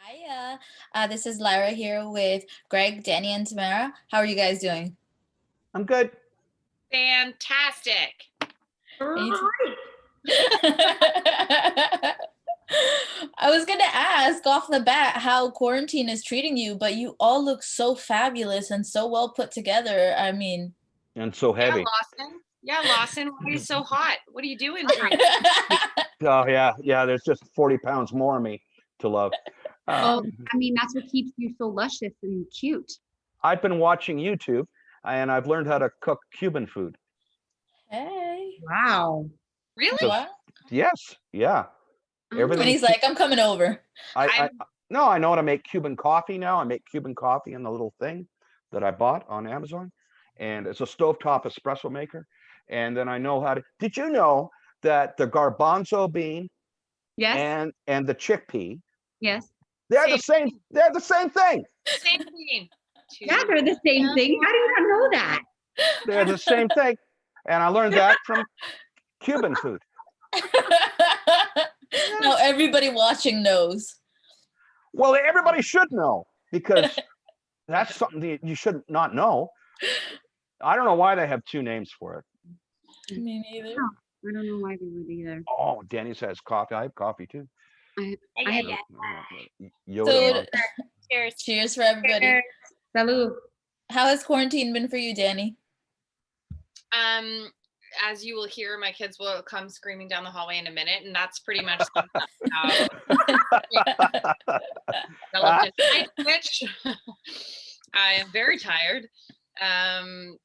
Hiya. This is Lyra here with Greg, Danny, and Tamara. How are you guys doing? I'm good. Fantastic. I was going to ask off the bat how quarantine is treating you, but you all look so fabulous and so well put together. I mean, And so heavy. Lawson, why are you so hot? What are you doing? Oh yeah. There's just 40 pounds more of me to love. I mean, that's what keeps you so luscious and cute. I've been watching YouTube, and I've learned how to cook Cuban food. Hey. Wow. Really? What? Yes. Yeah. And he's like, I'm coming over. I know how to make Cuban coffee now. I make Cuban coffee in the little thing that I bought on Amazon, and it's a stovetop espresso maker. And then I know how to. Did you know that the garbanzo bean, Yes, and the chickpea, yes. they're the same. They're the same thing. Same thing. Yeah, they're the same thing. How do you not know that? They're the same thing, and I learned that from Cuban food. No, everybody watching knows. Well, everybody should know, because that's something that you should not know. I don't know why they have two names for it. Me neither. I don't know why they would either. Oh, Danny says coffee. I have coffee too. I have Yoda. Cheers. Cheers for everybody. Salud. How has quarantine been for you, Danny? As you will hear, my kids will come screaming down the hallway in a minute, and that's pretty much how switch. I am very tired. I'm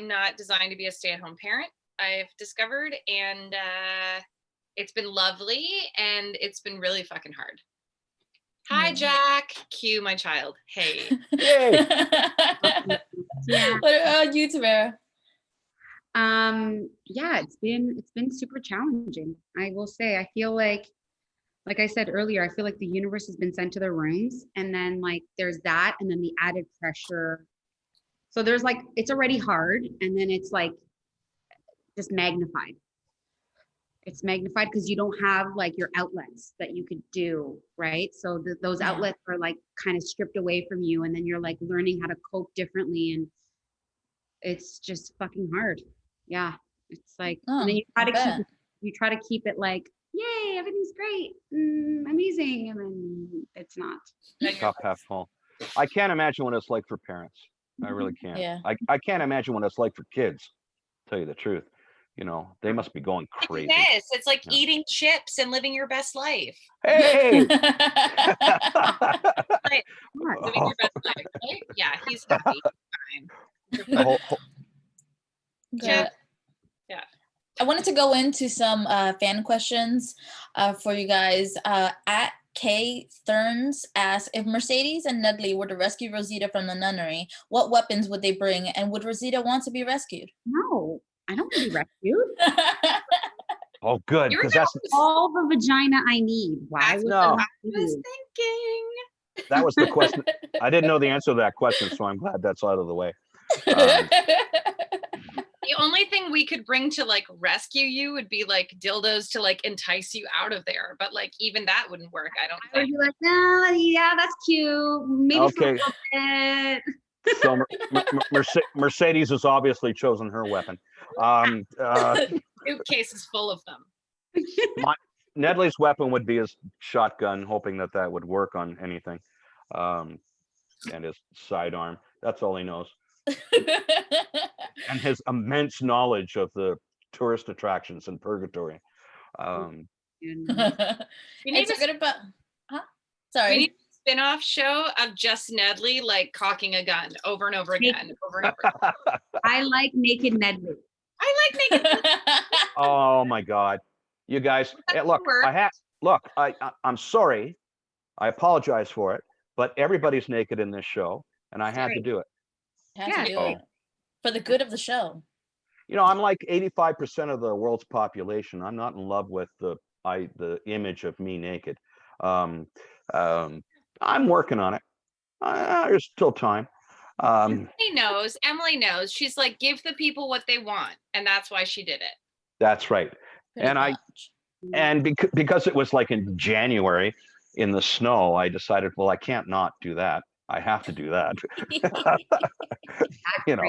not designed to be a stay-at-home parent, I've discovered, and it's been lovely, and it's been really fucking hard. Hi, Jack. Cue my child. Hey. Yay. Yeah. What about you, Tamara? Yeah, it's been super challenging. I will say, I feel like I said earlier, I feel like the universe has been sent to their rooms, and then like there's that, and then the added pressure. So there's like, it's already hard, and then it's like just magnified. It's magnified because you don't have like your outlets that you could do, right? So those outlets are like kind of stripped away from you, and then you're like learning how to cope differently, and it's just fucking hard. Yeah, it's like, and then you try to keep it like, yay, everything's great, amazing, and then it's not. Cup half full. I can't imagine what it's like for parents. I really can't. Yeah. I can't imagine what it's like for kids. Tell you the truth, they must be going crazy. Yes, it's like eating chips and living your best life. Hey. Living your best life, right? Yeah, he's happy. Fine. Good. Yeah. I wanted to go into some fan questions for you guys. At Kay Thurns asks, if Mercedes and Nedley were to rescue Rosita from the nunnery, what weapons would they bring, and would Rosita want to be rescued? No, I don't want to be rescued. Oh, good, because that's all the vagina I need. Why would no. I was thinking. That was the question. I didn't know the answer to that question, so I'm glad that's out of the way. The only thing we could bring to like rescue you would be like dildos to like entice you out of there, but like even that wouldn't work. I would be like, no, yeah, that's cute. Maybe okay. For a bit. So Mercedes has obviously chosen her weapon. Suitcase is full of them. Nedley's weapon would be his shotgun, hoping that would work on anything, and his sidearm. That's all he knows. And his immense knowledge of the tourist attractions in Purgatory. We need Sorry. We need a spin-off show of just Nedley like cocking a gun over and over again. I like naked Nedley. Oh my God, you guys! I'm sorry. I apologize for it, but everybody's naked in this show, and I had to do it. Had to do it for the good of the show. I'm like 85% of the world's population. I'm not in love with the image of me naked. I'm working on it. There's still time. Emily knows. She's like, give the people what they want, and that's why she did it. That's right. Pretty much. Because it was like in January, in the snow, I decided, well, I can't not do that. I have to do that. You know,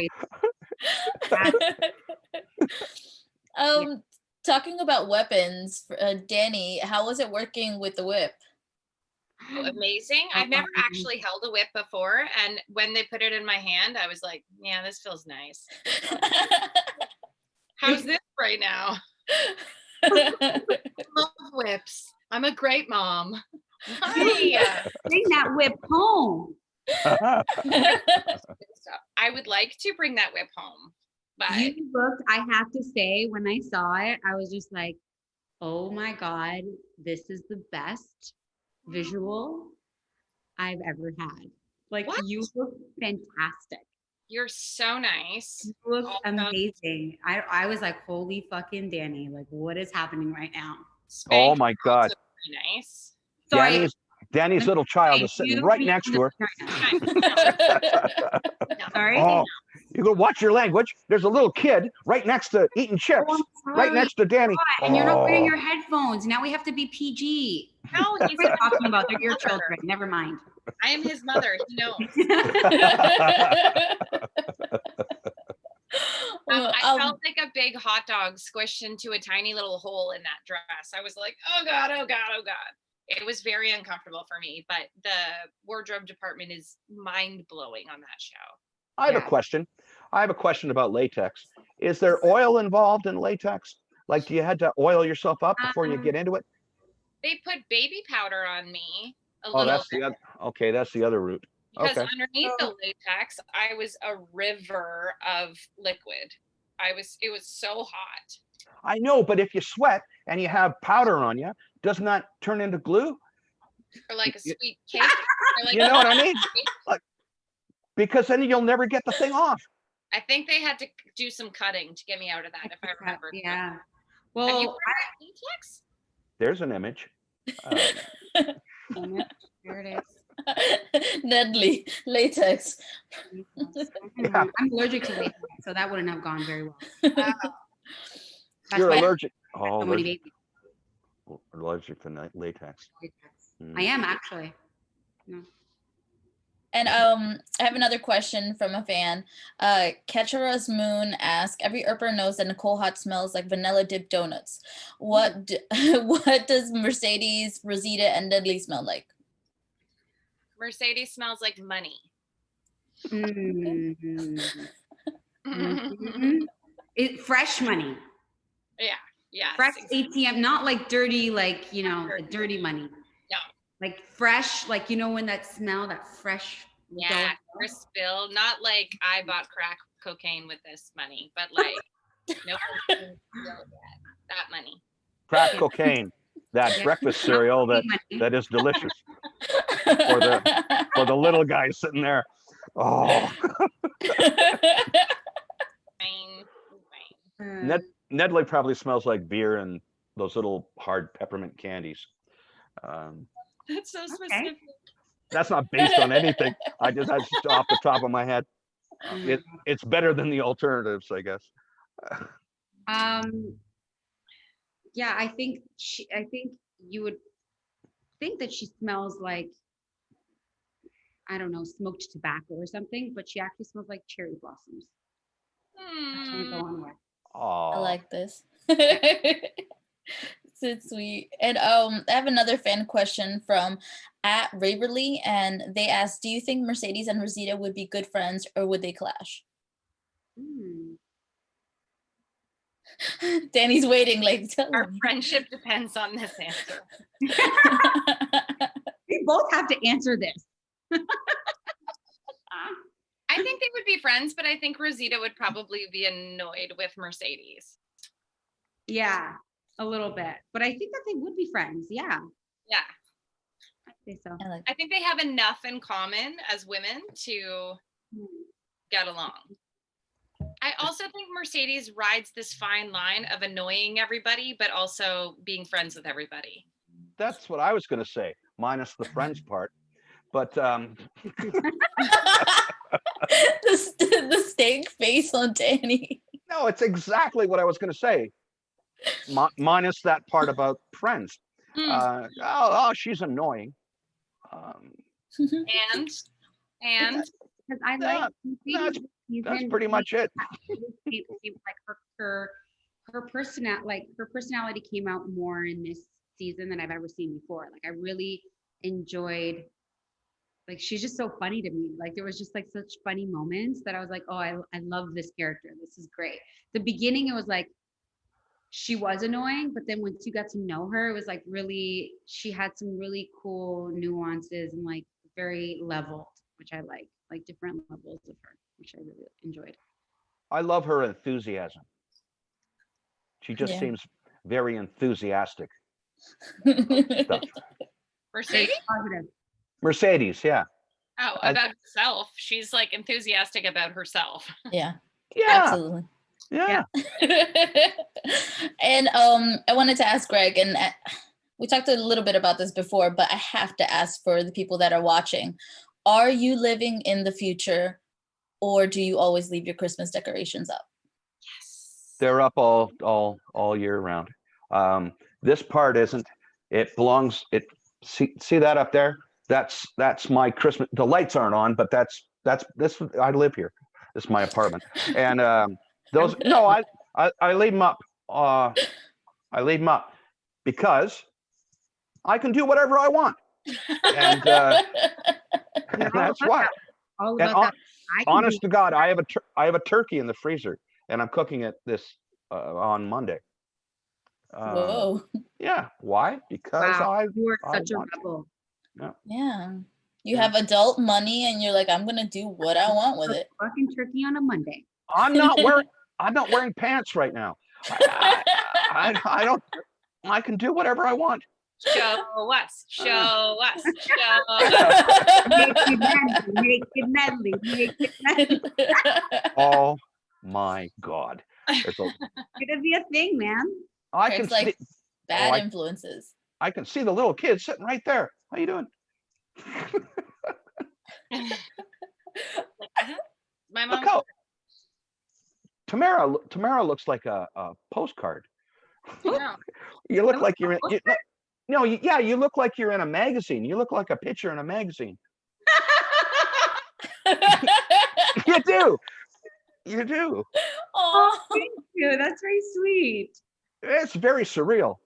um, talking about weapons, Danny, how was it working with the whip? Amazing. I've never actually held a whip before, and when they put it in my hand, I was like, yeah, this feels nice. How's this right now? I love whips. I'm a great mom. Why? Bring that whip home. I would like to bring that whip home, but You looked, I have to say, when I saw it, I was just like, oh my God, this is the best visual I've ever had. Like, What? you look fantastic. you're so nice. You look Also, amazing. I was like, holy fucking Danny, like, what is happening right now? Oh Spank my is God. also pretty nice. Sorry. Danny's little child is sitting right next to her. Sorry. Oh, you go watch your language. There's a little kid right next to eating chips, Oh, I'm right sorry. next to Danny. And you're not wearing Oh. your headphones. Now we have to be PG. No, he's We're talking about they're your children. Never mind. I am his mother. He knows. I felt like a big hot dog squished into a tiny little hole in that dress. I was like, oh God, oh God, oh God. It was very uncomfortable for me, but the wardrobe department is mind blowing on that show. I have a question. I have a question about latex. Is there oil involved in latex? Like, do you had to oil yourself up before you get into it? They put baby powder on me a Oh, little that's bit the other. Okay, that's the other route. because Okay. underneath the latex, I was a river of liquid. It was so hot. I know, but if you sweat and you have powder on you, doesn't that turn into glue? Or like a sweet cake. Or like You know what I mean? Like, because then you'll never get the thing off. I think they had to do some cutting to get me out of that, if I remember. Yeah. Have you Well, heard of latex? There's an image. here it is. Deadly latex. Yeah. I'm allergic to latex, so that wouldn't have gone very well. That's You're why allergic. Oh, somebody made me allergic to latex. latex. Mm. I am actually. No. And I have another question from a fan. Ketchera's Moon asks, every Earper knows that Nicole Hot smells like vanilla dipped donuts. What what does Mercedes, Rosita, and Dudley smell like? Mercedes smells like money. Mhm. Mhm. Fresh money. Yeah. Fresh ATM, not like dirty, like, like dirty money. No. Like fresh, like, when that smell, that fresh. Yeah, crisp bill. Not like I bought crack cocaine with this money, but like no that money. Crack cocaine, that breakfast cereal that is delicious for the little guy sitting there. Oh. Fine. Nedley probably smells like beer and those little hard peppermint candies. That's so specific. That's not based on anything. That's just off the top of my head. It's better than the alternatives, I guess. Yeah, I think you would think that she smells like, I don't know, smoked tobacco or something, but she actually smells like cherry blossoms. That's gonna go on with. I like this. It's sweet. And I have another fan question from @Raverly, and they asked, do you think Mercedes and Rosita would be good friends or would they clash? Danny's waiting, like, our friendship depends on this answer. We both have to answer this. I think they would be friends, but I think Rosita would probably be annoyed with Mercedes. Yeah, a little bit. But I think that they would be friends. Yeah. Yeah. I think so. I think they have enough in common as women to get along. I also think Mercedes rides this fine line of annoying everybody, but also being friends with everybody. That's what I was going to say, minus the friends part. But the stank face on Danny. No, it's exactly what I was going to say, minus that part about friends. She's annoying. And and Because I Yeah, like that's season. pretty much it. Like her personality came out more in this season than I've ever seen before. Like I really enjoyed. Like she's just so funny to me. Like there was just like such funny moments that I was like, oh, I love this character. This is great. The beginning, it was like she was annoying, but then once you got to know her, it was like really, she had some really cool nuances and like very leveled, which I like different levels of her, which I really enjoyed. I love her enthusiasm. She just Yeah. seems very enthusiastic. Stuff. Mercedes? Positive. Mercedes, yeah. Oh, I- about herself. She's like enthusiastic about herself. Yeah, Yeah, absolutely. yeah. And I wanted to ask Greg, and we talked a little bit about this before, but I have to ask for the people that are watching: are you living in the future, or do you always leave your Christmas decorations up? Yes. They're up all year round. This part isn't. It belongs. See that up there? That's my Christmas. The lights aren't on, but that's this. I live here. This is my apartment, and those. No, I leave them up. I leave them up because I can do whatever I want, and that's why. All And about that. I can honest do to God, I have a turkey in the freezer, and I'm cooking it on Monday. Whoa. Yeah. Why? Because wow. You are I such a want to. rebel. Yeah. You Yeah. have adult money and you're like, I'm gonna do what I want with it. Fucking turkey on a Monday. I'm not wearing pants right now. I don't. I can do whatever I want. Show us. Show us. Show us. Make it manly. Make it manly. Make it manly. Oh my God! It's It's gonna be a thing, man. I can It's like see. bad influences. I can see the little kid sitting right there. How you doing? My mom. Look how Tamara looks like a postcard. No. You look I like look you're in. like a No, yeah, you look like you're in a magazine. You look like a picture in a magazine. You do. You do. Oh, Oh. thank you. That's very sweet. It's very surreal.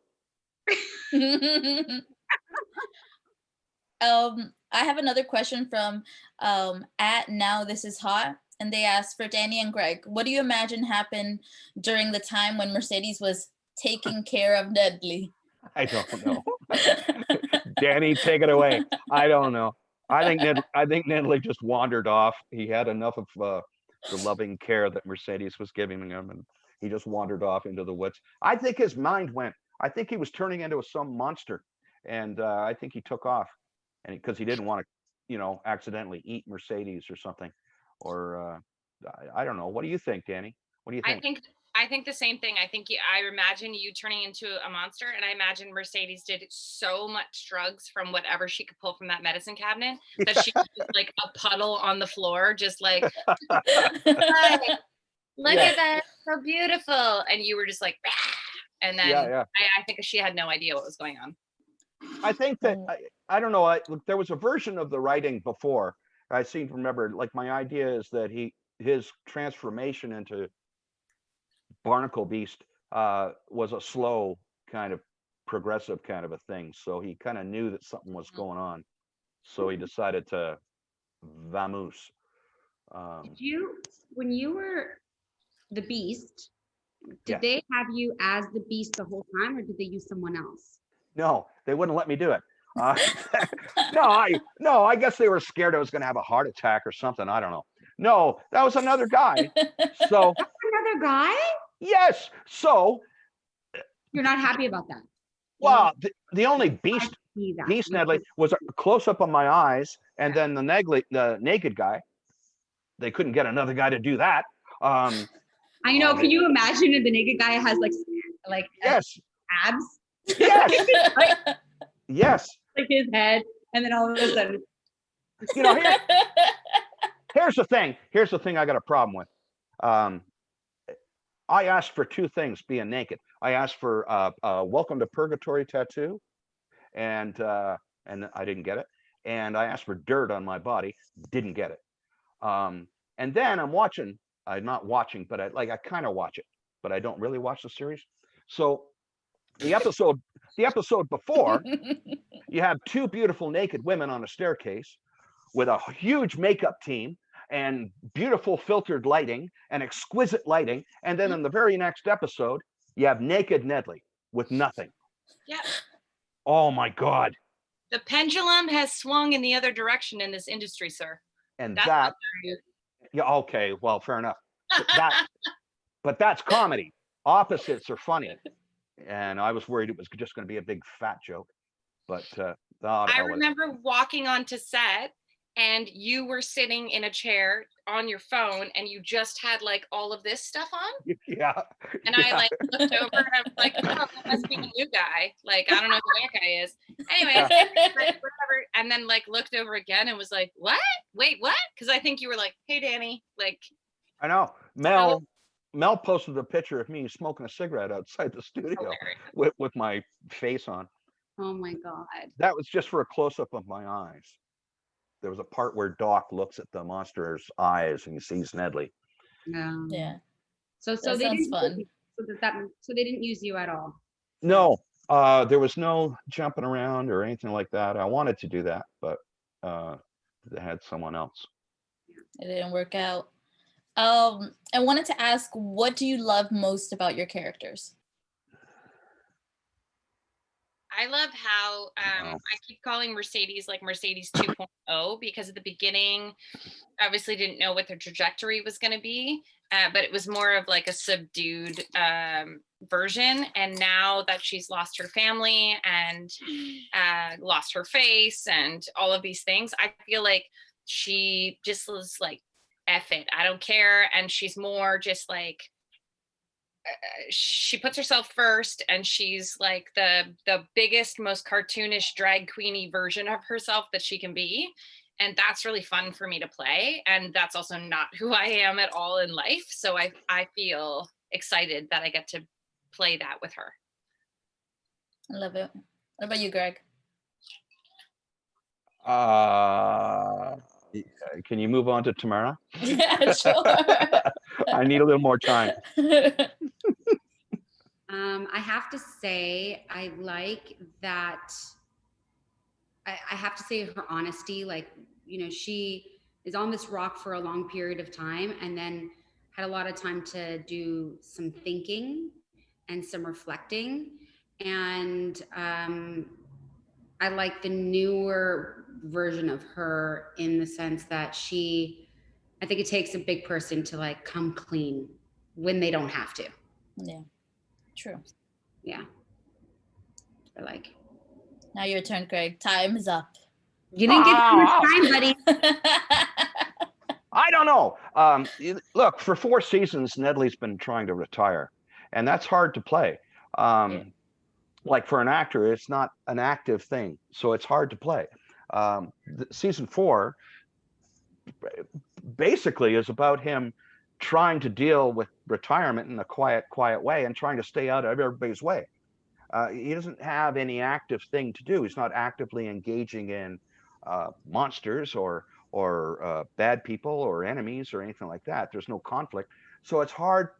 I have another question from at Now This Is Hot, and they asked for Danny and Greg, what do you imagine happened during the time when Mercedes was taking care of Nedley? I don't know. Danny, take it away. I don't know. I think Nedley just wandered off. He had enough of the loving care that Mercedes was giving him, and he just wandered off into the woods. I think his mind went. I think he was turning into some monster, and I think he took off, and because he didn't want to, accidentally eat Mercedes or something, or I don't know. What do you think, Danny? What do you think? I think the same thing. I imagine you turning into a monster, and I imagine Mercedes did so much drugs from whatever she could pull from that medicine cabinet that she was just like a puddle on the floor, just like, look Yeah. at that, so beautiful, and you were just like, "Ah," and then Yeah. I think she had no idea what was going on. I think that I don't know. There was a version of the writing before. I seem to remember. Like my idea is that his transformation into Barnacle Beast was a slow kind of progressive kind of a thing. So he kind of knew that something was going on. So he decided to vamoose. When you were the Beast, did Yes. they have you as the Beast the whole time, or did they use someone else? No, they wouldn't let me do it. No, I guess they were scared I was going to have a heart attack or something. I don't know. No, that was another guy. So Another guy? yes. So You're not happy about that? well, the only Beast See that. Nedley was a close up on my eyes, and then the naked guy. They couldn't get another guy to do that. I know. Can you imagine if the naked guy has like yes, abs? yes, yes. Like his head, and then all of a sudden, Here's the thing. Here's the thing I got a problem with. I asked for two things being naked. I asked for a Welcome to Purgatory tattoo, and I didn't get it. And I asked for dirt on my body, didn't get it. And then I'm not watching, but I kind of watch it, but I don't really watch the series. So the episode before, you have two beautiful naked women on a staircase with a huge makeup team and beautiful filtered lighting and exquisite lighting. And then in the very next episode, you have naked Nedley with nothing. Yeah. Oh my God. The pendulum has swung in the other direction in this industry, sir. And That's that, yeah, okay, well, fair enough. But that's comedy. Opposites are funny. And I was worried it was just going to be a big fat joke. But I remember walking onto set and you were sitting in a chair on your phone and you just had like all of this stuff on. Yeah. And I like looked over and I was like, oh, that must be a new guy. Like, I don't know who that guy is. Anyway, whatever. And then like looked over again and was like, what? Wait, what? Because I think you were like, hey, Danny. Like, I know. Mel posted a picture of me smoking a cigarette outside the studio with my face on. Oh my God. That was just for a close-up of my eyes. There was a part where Doc looks at the monster's eyes and he sees Nedley. Yeah. So that they sounds didn't fun. So they didn't use you at all. No, there was no jumping around or anything like that. I wanted to do that, but they had someone else. It didn't work out. I wanted to ask, what do you love most about your characters? I love how I keep calling Mercedes like Mercedes 2.0 because at the beginning, obviously didn't know what their trajectory was going to be, but it was more of like a subdued version. And now that she's lost her family and lost her face and all of these things, I feel like she just was like, F it, I don't care. And she's more just like, she puts herself first and she's like the biggest, most cartoonish drag queeny version of herself that she can be. And that's really fun for me to play. And that's also not who I am at all in life. So I feel excited that I get to play that with her. I love it. What about you, Greg? Can you move on to Tamara? Yeah, sure. I need a little more time. I have to say, I like that. I have to say her honesty, like, you know, she is on this rock for a long period of time and then had a lot of time to do some thinking and some reflecting. And I like the newer version of her in the sense that I think it takes a big person to like come clean when they don't have to. Yeah, true. Yeah. I like. Now your turn, Greg. Time is up. You didn't get too much time, buddy. I don't know. Look, for 4 seasons, Nedley's been trying to retire, and that's hard to play. Like for an actor, it's not an active thing, so it's hard to play. Season 4 basically is about him trying to deal with retirement in a quiet way and trying to stay out of everybody's way. He doesn't have any active thing to do. He's not actively engaging in monsters or bad people or enemies or anything like that. There's no conflict. So it's hard.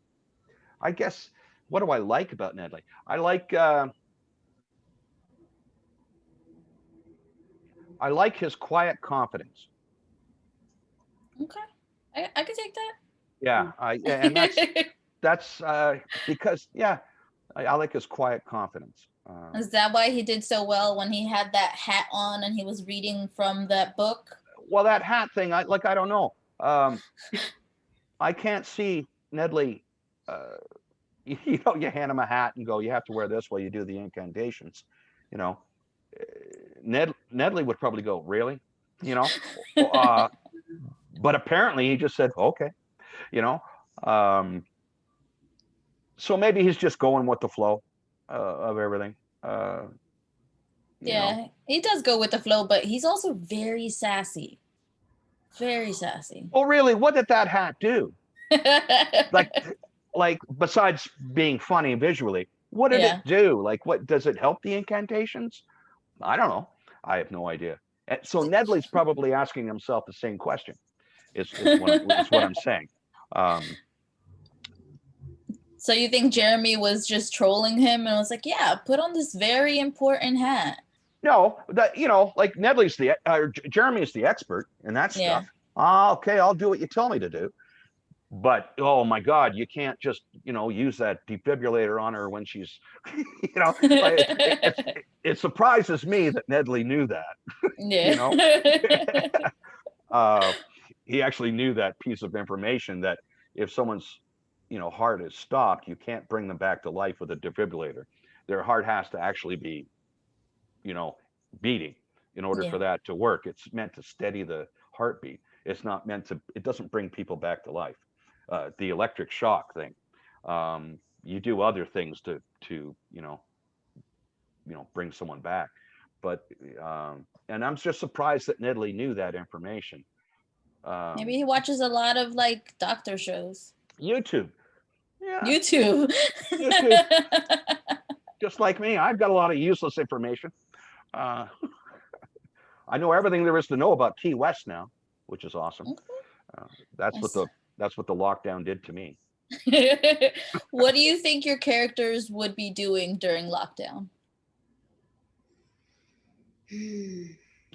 I guess, what do I like about Nedley? I like his quiet confidence. Okay. I can take that. Yeah. And that's because, yeah, I like his quiet confidence. Is that why he did so well when he had that hat on and he was reading from that book? Well, that hat thing, I don't know. I can't see Nedley. You know, you hand him a hat and go, you have to wear this while you do the incantations. You know, Nedley would probably go, really? You know, but apparently he just said, okay. You know, so maybe he's just going with the flow of everything. Yeah, know. He does go with the flow, but he's also very sassy. Very sassy. Oh, really? What did that hat do? like besides being funny visually, what did it do? Like, what does it help the incantations? I don't know. I have no idea. And so Nedley's probably asking himself the same question. Is what I'm saying. Um, So you think Jeremy was just trolling him and was like, "Yeah, put on this very important hat." no, that like Nedley's Jeremy's the expert in that Yeah. stuff. Ah, okay, I'll do what you tell me to do. But oh my God, you can't just use that defibrillator on her when she's like it surprises me that Nedley knew that. you know Yeah. uh, he actually knew that piece of information, that if someone's heart is stopped, you can't bring them back to life with a defibrillator. Their heart has to actually be beating in order Yeah. for that to work. It's meant to steady the heartbeat. It's not meant to. It doesn't bring people back to life. The electric shock thing. You do other things to bring someone back. But and I'm just surprised that Nedley knew that information. Maybe he watches a lot of like doctor shows. YouTube. Yeah. YouTube. YouTube. Just like me, I've got a lot of useless information. I know everything there is to know about Key West now, which is awesome. That's what the lockdown did to me. What do you think your characters would be doing during lockdown?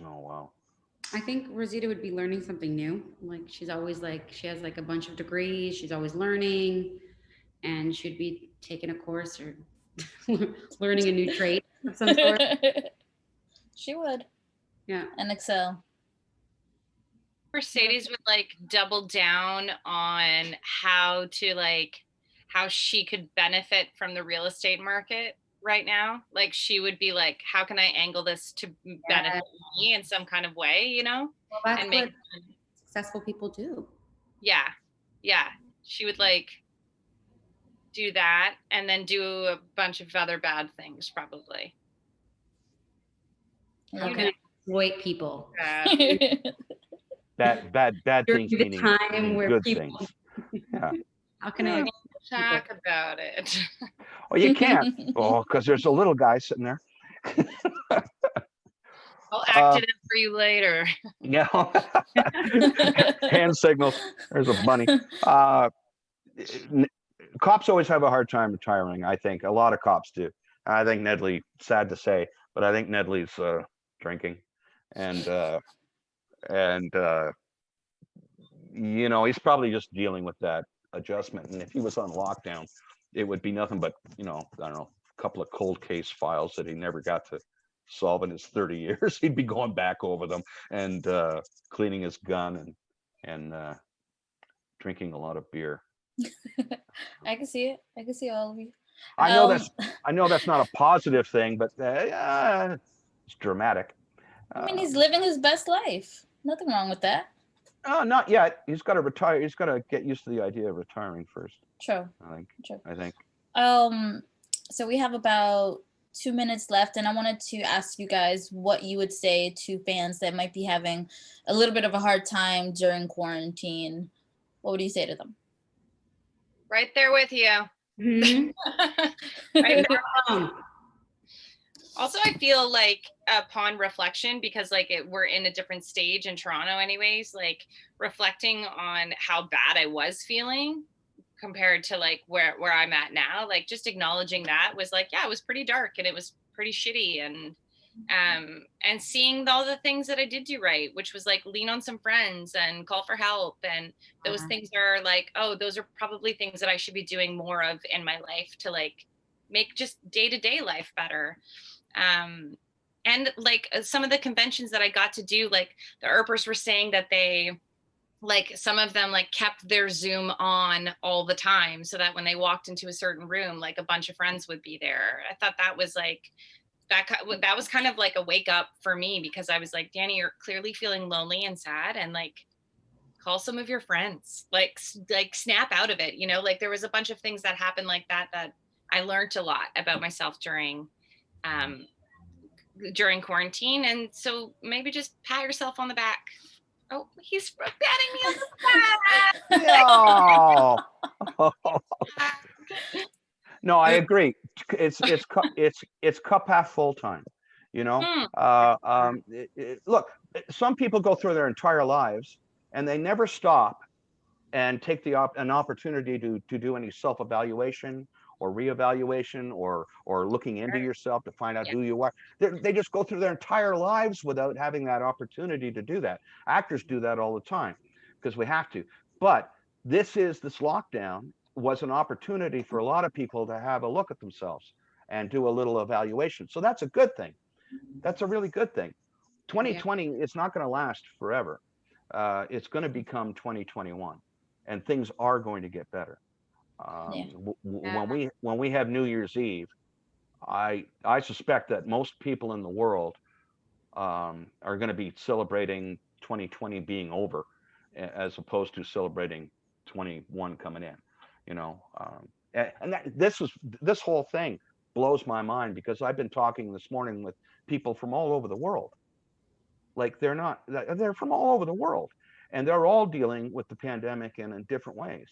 Oh wow. I think Rosita would be learning something new. Like she's always like, she has like a bunch of degrees. She's always learning, and she'd be taking a course or learning a new trade of some sort. She would. Yeah. And excel. Mercedes would like double down on how she could benefit from the real estate market right now. Like she would be like, how can I angle this to benefit me in some kind of way, Well, that's and what successful people do. Yeah. She would like do that and then do a bunch of other bad things probably. How can I exploit people? Bad things meaning time where good people, things. Yeah. How can I talk about it? Well, you can't. Oh, because there's a little guy sitting there. I'll act it up for you later. Yeah. Hand signals. There's a bunny. Cops always have a hard time retiring. I think a lot of cops do. I think Nedley, sad to say, but I think Nedley's drinking, and he's probably just dealing with that adjustment. And if he was on lockdown, it would be nothing but I don't know, a couple of cold case files that he never got to solve in his 30 years. He'd be going back over them and cleaning his gun and drinking a lot of beer. I can see it. I can see all of you. I know that's not a positive thing, but it's dramatic. I mean, he's living his best life. Nothing wrong with that. Not yet. He's got to retire. He's got to get used to the idea of retiring first. True. I think. So we have about 2 minutes left, and I wanted to ask you guys what you would say to fans that might be having a little bit of a hard time during quarantine. What would you say to them? Right there with you. Mm-hmm. Right there. Also, I feel like upon reflection, because like we're in a different stage in Toronto anyways, like reflecting on how bad I was feeling compared to like where I'm at now, like just acknowledging that was like, yeah, it was pretty dark and it was pretty shitty. And seeing all the things that I did do right, which was like lean on some friends and call for help. And those things are like, oh, those are probably things that I should be doing more of in my life to like make just day-to-day life better. And like some of the conventions that I got to do, like the Earpers were saying that they, like some of them like kept their Zoom on all the time so that when they walked into a certain room, like a bunch of friends would be there. I thought that was like, that was kind of like a wake up for me, because I was like, Danny, you're clearly feeling lonely and sad, and like call some of your friends, like snap out of it. Like there was a bunch of things that happened like that I learned a lot about myself during quarantine. And so maybe just pat yourself on the back. Oh, he's patting me on the back. No, I agree. It's cup half full time. You know, Hmm. look, some people go through their entire lives and they never stop and take an opportunity to do any self-evaluation or reevaluation or looking into yourself to find out Yeah. who you are. They just go through their entire lives without having that opportunity to do that. Actors do that all the time because we have to. But this lockdown was an opportunity for a lot of people to have a look at themselves and do a little evaluation. So that's a good thing. That's a really good thing. Yeah. 2020 is not going to last forever. It's going to become 2021, and things are going to get better. Yeah. Yeah. When we have New Year's Eve, I suspect that most people in the world are going to be celebrating 2020 being over, as opposed to celebrating 21 coming in. You know, and this whole thing blows my mind because I've been talking this morning with people from all over the world. Like they're from all over the world, and they're all dealing with the pandemic in different ways.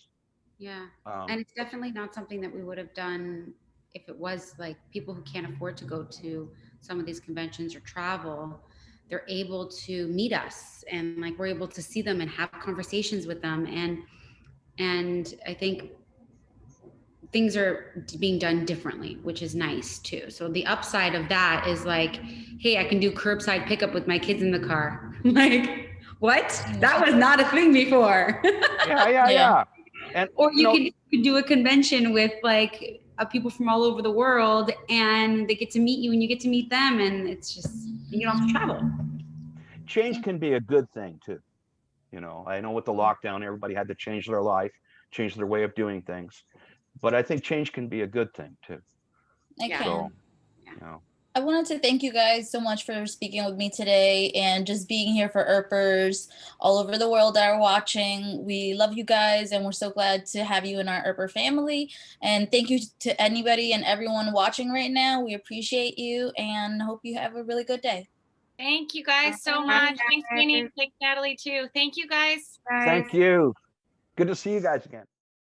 Yeah. Um, And it's definitely not something that we would have done if it was like people who can't afford to go to some of these conventions or travel. They're able to meet us and like we're able to see them and have conversations with them. And I think things are being done differently, which is nice too. So the upside of that is like, hey, I can do curbside pickup with my kids in the car. Like, what? That was not a thing before. yeah. Yeah. And Or you know, you could do a convention with like people from all over the world and they get to meet you and you get to meet them and it's just, you don't have to travel. change can be a good thing too. You know, I know with the lockdown, everybody had to change their life, change their way of doing things, but I think change can be a good thing too. I Yeah. So, can. you know, I wanted to thank you guys so much for speaking with me today and just being here for Earpers all over the world that are watching. We love you guys and we're so glad to have you in our Earper family. And thank you to anybody and everyone watching right now. We appreciate you and hope you have a really good day. Thank you guys so Bye, much. Thanks, Jeannie. guys. Thanks, Natalie, too. Thank you guys. thank you. Good to see you guys again.